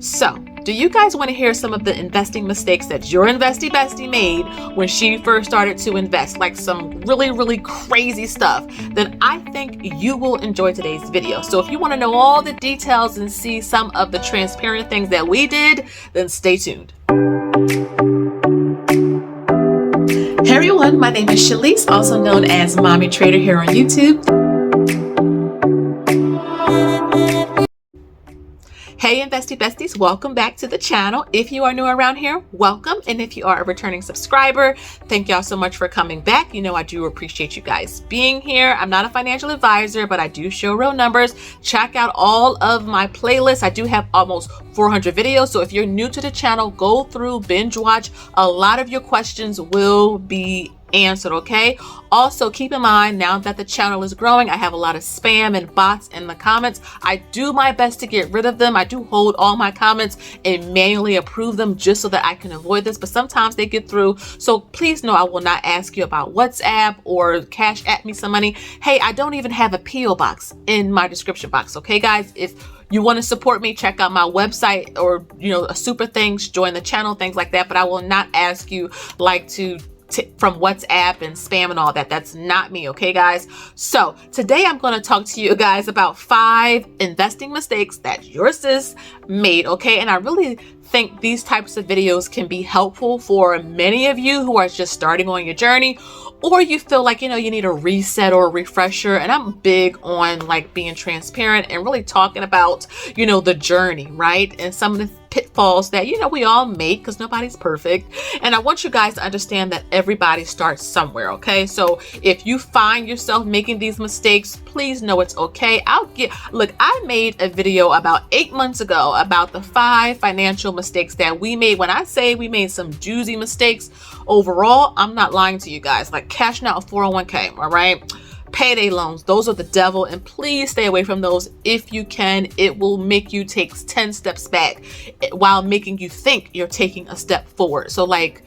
So, do you guys want to hear some of the investing mistakes that your investie bestie made when she first started to invest? Like some really crazy stuff. Then I think you will enjoy today's video. So if you want to know all the details and see some of the transparent things that we did, then stay tuned. Hey everyone, my name is Shalise, also known as Mommy Trader here on YouTube. Hey investie besties, welcome back to the channel. If you are new around here, welcome. And if you are a returning subscriber, thank y'all so much for coming back. You know, I do appreciate you guys being here. I'm not a financial advisor, but I do show real numbers. Check out all of my playlists. I do have almost 400 videos. So if you're new to the channel, go through, binge watch. A lot of your questions will be answered, okay? Also, keep in mind, now that the channel is growing, I have a lot of spam and bots in the comments. I do my best to get rid of them. I do hold all my comments and manually approve them just so that I can avoid this, but sometimes they get through. So please know I will not ask you about WhatsApp or cash at me some money. Hey, I don't even have a PO box in my description box, okay guys? If you want to support me, check out my website or, you know, a super things, join the channel, things like that, but I will not ask you like to from WhatsApp and spam and all that. That's not me, okay guys? So today I'm going to talk to you guys about 5 investing mistakes that your sis made, okay? And I really think these types of videos can be helpful for many of you who are just starting on your journey, or you feel like, you know, you need a reset or a refresher. And I'm big on like being transparent and really talking about, you know, the journey, right? And some of the pitfalls that, you know, we all make because nobody's perfect. And I want you guys to understand that everybody starts somewhere, okay? So if you find yourself making these mistakes, please know it's okay. Look, I made a video about 8 months ago about the 5 financial mistakes that we made. When I say we made some juicy mistakes overall, I'm not lying to you guys. Like cashing out a 401k, all right? Payday loans, those are the devil, and please stay away from those if you can. It will make you take 10 steps back while making you think you're taking a step forward. So like,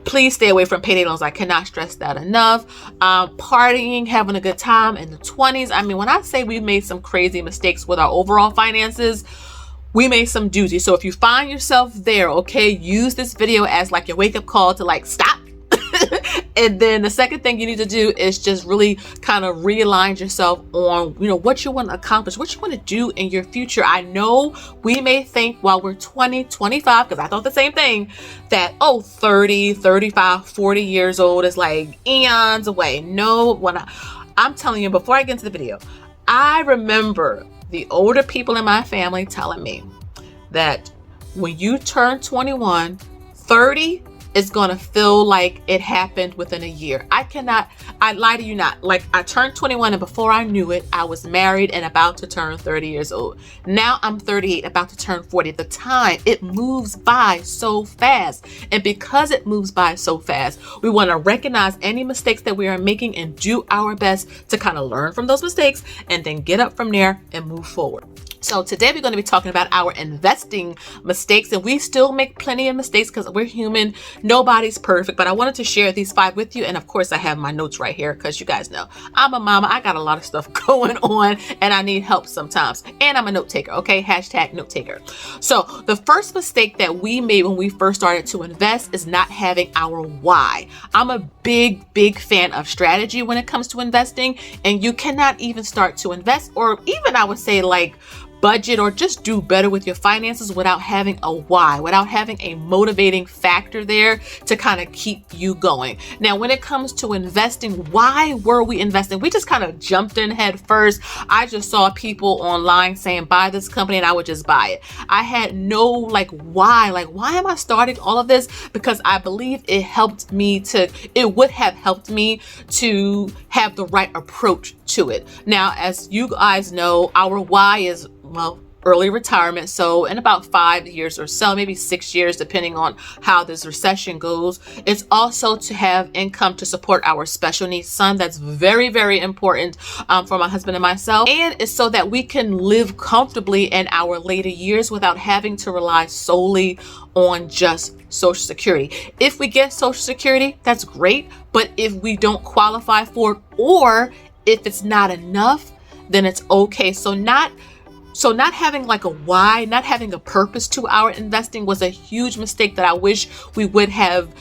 please stay away from payday loans. I cannot stress that enough. Partying, having a good time in the 20s. I mean, when I say we made some crazy mistakes with our overall finances, we made some doozies. So if you find yourself there, okay, use this video as like your wake-up call to like stop. And then the second thing you need to do is just really kind of realign yourself on, you know, what you want to accomplish, what you want to do in your future. I know we may think while we're 20, 25, because I thought the same thing, that, oh, 30, 35, 40 years old is like eons away. No, I'm telling you, before I get into the video, I remember the older people in my family telling me that when you turn 21, 30 is gonna feel like it happened within a year. I lie to you not. Like I turned 21 and before I knew it, I was married and about to turn 30 years old. Now I'm 38, about to turn 40. The time, it moves by so fast. And because it moves by so fast, we wanna recognize any mistakes that we are making and do our best to kind of learn from those mistakes and then get up from there and move forward. So today we're going to be talking about our investing mistakes, and we still make plenty of mistakes because we're human. Nobody's perfect, but I wanted to share these 5 with you. And of course I have my notes right here because you guys know I'm a mama. I got a lot of stuff going on and I need help sometimes. And I'm a note taker, okay? Hashtag note taker. So the first mistake that we made when we first started to invest is not having our why. I'm a big fan of strategy when it comes to investing, and you cannot even start to invest, or even I would say like budget or just do better with your finances without having a why, without having a motivating factor there to kind of keep you going. Now, when it comes to investing, why were we investing? We just kind of jumped in head first. I just saw people online saying, buy this company, and I would just buy it. I had no like why am I starting all of this? Because I believe it would have helped me to have the right approach to it. Now, as you guys know, our why is, well, early retirement. So in about 5 years or so, maybe 6 years, depending on how this recession goes. It's also to have income to support our special needs son. That's very important for my husband and myself. And it's so that we can live comfortably in our later years without having to rely solely on just Social Security. If we get Social Security, that's great. But if we don't qualify for it, or if it's not enough, then it's okay. So not So not having like a why, not having a purpose to our investing was a huge mistake that I wish we would have,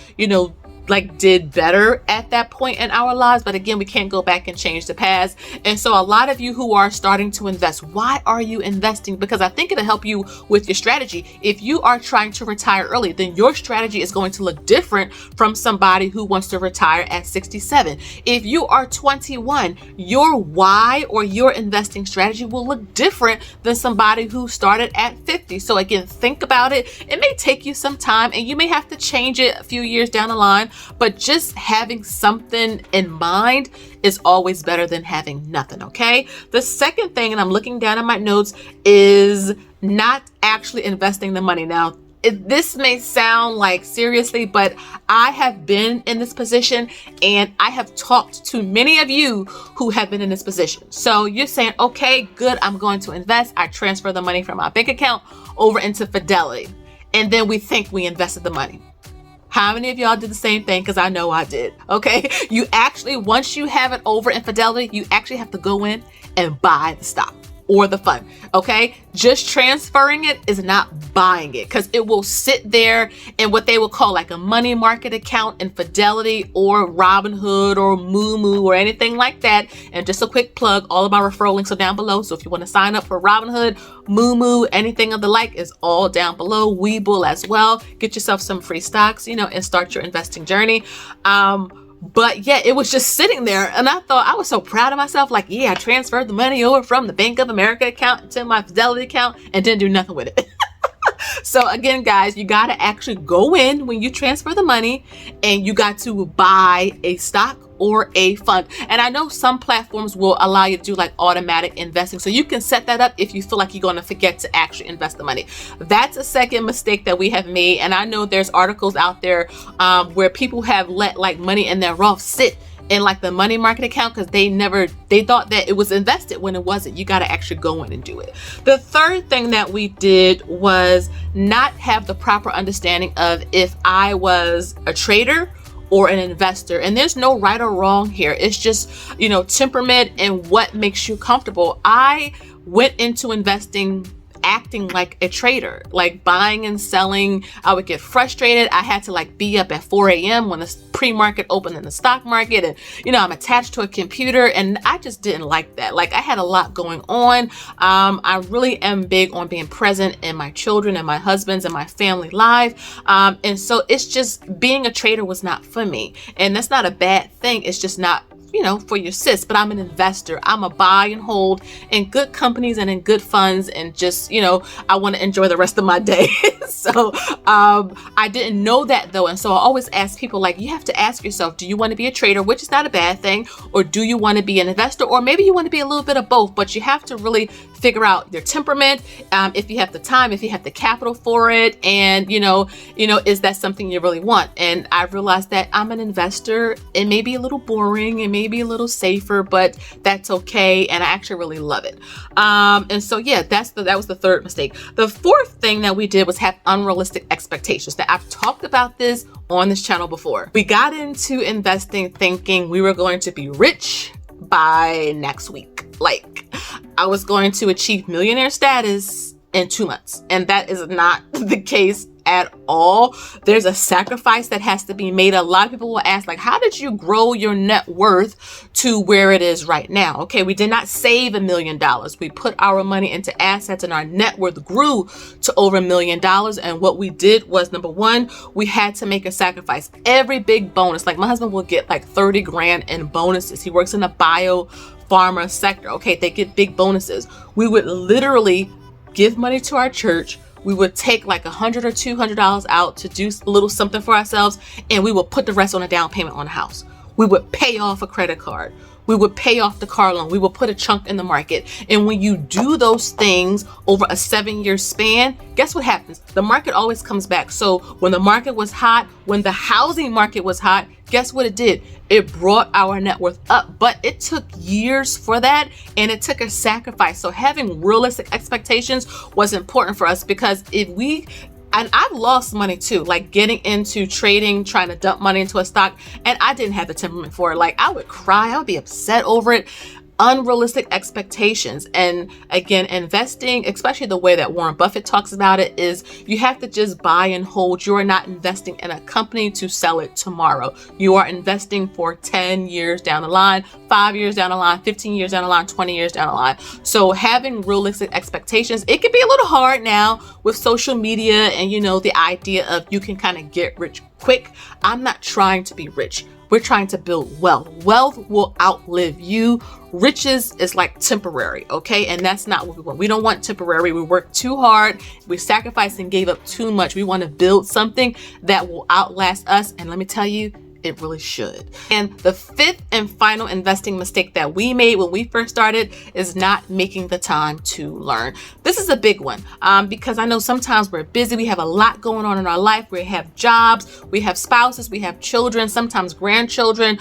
like did better at that point in our lives. But again, we can't go back and change the past. And so a lot of you who are starting to invest, why are you investing? Because I think it'll help you with your strategy. If you are trying to retire early, then your strategy is going to look different from somebody who wants to retire at 67. If you are 21, your why or your investing strategy will look different than somebody who started at 50. So again, think about it. It may take you some time and you may have to change it a few years down the line, but just having something in mind is always better than having nothing, okay? The second thing, and I'm looking down at my notes, is not actually investing the money. Now, this may sound like seriously, but I have been in this position and I have talked to many of you who have been in this position. So you're saying, okay, good, I'm going to invest. I transfer the money from my bank account over into Fidelity. And then we think we invested the money. How many of y'all did the same thing? Because I know I did. Okay. You actually, once you have it over in Fidelity, you actually have to go in and buy the stock or the fund. Okay. Just transferring it is not buying it, because it will sit there in what they will call like a money market account in Fidelity or Robinhood or Moo or anything like that. And just a quick plug, all of my referral links are down below. So if you want to sign up for Robinhood, Moo, anything of the like is all down below. Webull as well. Get yourself some free stocks, and start your investing journey. But yeah, it was just sitting there and I thought I was so proud of myself. Like, yeah, I transferred the money over from the Bank of America account to my Fidelity account and didn't do nothing with it. So again, guys, you got to actually go in when you transfer the money and you got to buy a stock or a fund. And I know some platforms will allow you to do like automatic investing. So you can set that up if you feel like you're going to forget to actually invest the money. That's a second mistake that we have made. And I know there's articles out there where people have let like money in their Roth sit in like the money market account because they thought that it was invested when it wasn't. You got to actually go in and do it. The third thing that we did was not have the proper understanding of if I was a trader or an investor. And there's no right or wrong here. It's just, temperament and what makes you comfortable. I went into investing acting like a trader, like buying and selling. I would get frustrated. I had to like be up at 4 a.m. when the pre-market opened in the stock market. And, I'm attached to a computer and I just didn't like that. Like I had a lot going on. I really am big on being present in my children and my husband's and my family life. And so it's just being a trader was not for me. And that's not a bad thing. It's just not for your sis, but I'm an investor. I'm a buy and hold in good companies and in good funds. And just, I want to enjoy the rest of my day. So, I didn't know that though. And so I always ask people like, you have to ask yourself, do you want to be a trader, which is not a bad thing, or do you want to be an investor? Or maybe you want to be a little bit of both, but you have to really figure out your temperament. If you have the time, if you have the capital for it, and, is that something you really want? And I realized that I'm an investor. It may be a little boring and maybe a little safer, but that's okay. And I actually really love it. And so, yeah, that was the third mistake. The fourth thing that we did was have unrealistic expectations. Now, I've talked about this on this channel before. We got into investing thinking we were going to be rich by next week. Like I was going to achieve millionaire status in 2 months. And that is not the case at all. There's a sacrifice that has to be made. A lot of people will ask, like, how did you grow your net worth to where it is right now? Okay, we did not save $1 million. We put our money into assets and our net worth grew to over $1 million. And what we did was, number one, we had to make a sacrifice. Every big bonus, like my husband will get like 30 grand in bonuses. He works in the pharma sector. Okay, they get big bonuses. We would literally give money to our church. We would take like $100 or $200 out to do a little something for ourselves, and we would put the rest on a down payment on a house. We would pay off a credit card. We would pay off the car loan. We would put a chunk in the market. And when you do those things over a 7-year span, guess what happens? The market always comes back. So when the market was hot, when the housing market was hot, guess what it did? It brought our net worth up, but it took years for that, and it took a sacrifice. So having realistic expectations was important for us, because and I've lost money too, like getting into trading, trying to dump money into a stock, and I didn't have the temperament for it. Like I would cry, I would be upset over it. unrealistic expectations. And again, investing, especially the way that Warren Buffett talks about it, is you have to just buy and hold. You are not investing in a company to sell it tomorrow. You are investing for 10 years down the line, 5 years down the line, 15 years down the line, 20 years down the line. So having realistic expectations, it can be a little hard now with social media and, the idea of you can kind of get rich quick. I'm not trying to be rich. We're trying to build wealth. Wealth will outlive you. Riches is like temporary, okay? And that's not what we want. We don't want temporary. We work too hard. We sacrificed and gave up too much. We want to build something that will outlast us. And let me tell you, it really should. And the fifth and final investing mistake that we made when we first started is not making the time to learn. This is a big one because I know sometimes we're busy. We have a lot going on in our life. We have jobs, we have spouses, we have children, sometimes grandchildren,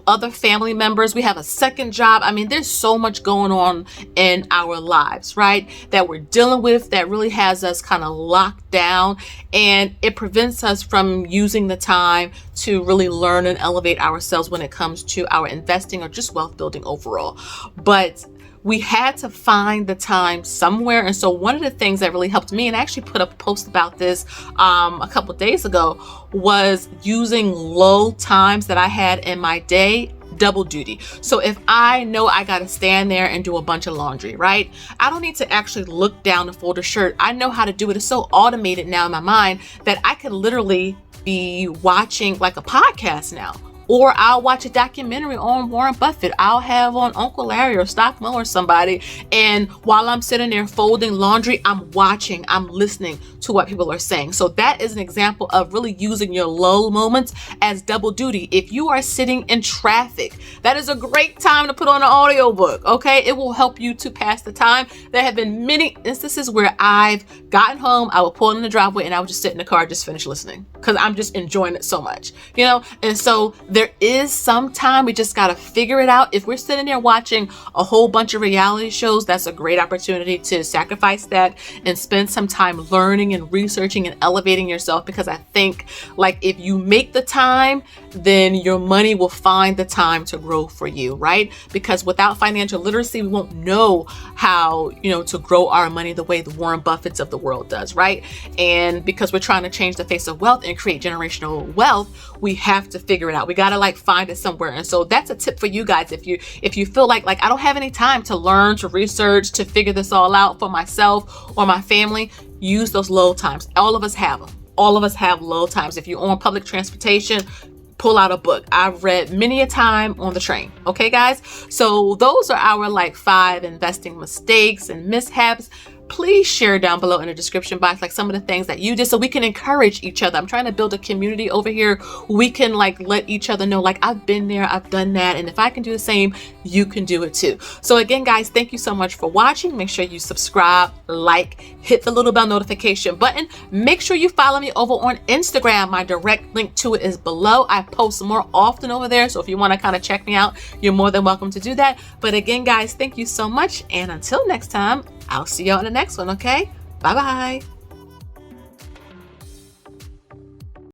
other family members. We have a second job. I mean, there's so much going on in our lives, right? That we're dealing with that really has us kind of locked down, and it prevents us from using the time to really learn and elevate ourselves when it comes to our investing or just wealth building overall. But we had to find the time somewhere. And so one of the things that really helped me, and I actually put up a post about this a couple of days ago, was using low times that I had in my day, double duty. So if I know I got to stand there and do a bunch of laundry, right? I don't need to actually look down to fold a shirt. I know how to do it. It's so automated now in my mind that I can literally be watching like a podcast now. Or I'll watch a documentary on Warren Buffett. I'll have on Uncle Larry or Stockmar or somebody. And while I'm sitting there folding laundry, I'm watching, I'm listening to what people are saying. So that is an example of really using your lull moments as double duty. If you are sitting in traffic, that is a great time to put on an audiobook, okay? It will help you to pass the time. There have been many instances where I've gotten home, I would pull in the driveway and I would just sit in the car, just finish listening because I'm just enjoying it so much, And so there is some time, we just got to figure it out. If we're sitting there watching a whole bunch of reality shows, that's a great opportunity to sacrifice that and spend some time learning and researching and elevating yourself, because I think like if you make the time, then your money will find the time to grow for you, right? Because without financial literacy, we won't know how, to grow our money the way the Warren Buffetts of the world does, right? And because we're trying to change the face of wealth and create generational wealth, we have to figure it out. We got to find it somewhere. And so that's a tip for you guys. If you feel like I don't have any time to learn, to research, to figure this all out for myself or my family, use those low times. All of us have them. All of us have low times. If you're on public transportation, pull out a book. I've read many a time on the train. Okay, guys? So those are our 5 investing mistakes and mishaps. Please share down below in the description box some of the things that you did so we can encourage each other. I'm trying to build a community over here. We can let each other know I've been there, I've done that, and if I can do the same, you can do it too. So again, guys, thank you so much for watching. Make sure you subscribe, hit the little bell notification button. Make sure you follow me over on Instagram. My direct link to it is below. I post more often over there, so if you want to kind of check me out, you're more than welcome to do that. But again, guys, thank you so much, and until next time, I'll see you on the next one, okay? Bye-bye.